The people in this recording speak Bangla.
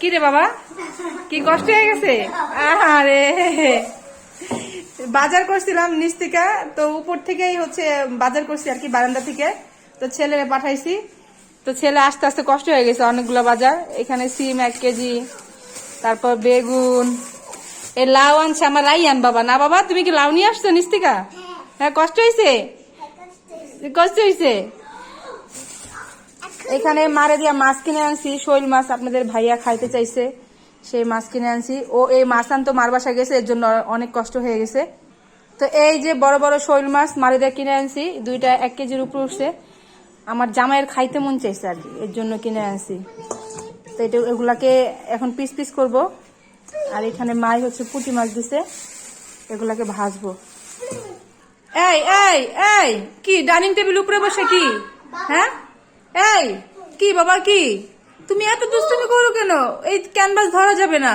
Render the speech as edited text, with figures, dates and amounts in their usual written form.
কি রে বাবা, কি কষ্ট হয়ে গেছে? আরে বাজার করছিলাম নিচ থেকে, তো উপর থেকেই হচ্ছে বাজার করছি আর কি, বারান্দা থেকে। তো ছেলে পাঠাইছি, তো ছেলে আস্তে আস্তে কষ্ট হয়ে গেছে অনেকগুলো বাজার। এখানে সিম 1 কেজি, তারপর বেগুন, এই লাউ আনছে আমার রাইয়ান বাবা। না বাবা, তুমি কি লাউ নিয়ে আসছো নিচ থেকে? হ্যাঁ, কষ্ট হয়েছে, কষ্ট হয়েছে। এখানে মারে দিয়া মাছ কিনে আনছি, শৈল মাছ, আপনাদের ভাইয়া খাইতে চাইছে, সেই মাছ কিনে আনছি। ও এই মাছ আনতো মার বাসা গেছে, এর জন্য অনেক কষ্ট হয়ে গেছে। তো এই যে বড় বড় শৈল মাছ মারে দিয়ে কিনে আনছি, 2টা 1 কেজির উপর উঠছে। আমার জামাইয়ের খাইতে মন চাইছে আর কি, এর জন্য কিনে আনছি। তো এটা এগুলাকে এখন পিস পিস করব। আর এখানে মাই হচ্ছে পুঁটি মাছ দিছে, এগুলাকে ভাজবো। এই এই এই, কি ডাইনিং টেবিল উপরে বসে কি? হ্যাঁ, এই কি বাবা, কি তুমি এত দুষ্টুমি করো কেন? এই ক্যানভাস ধরা যাবে না।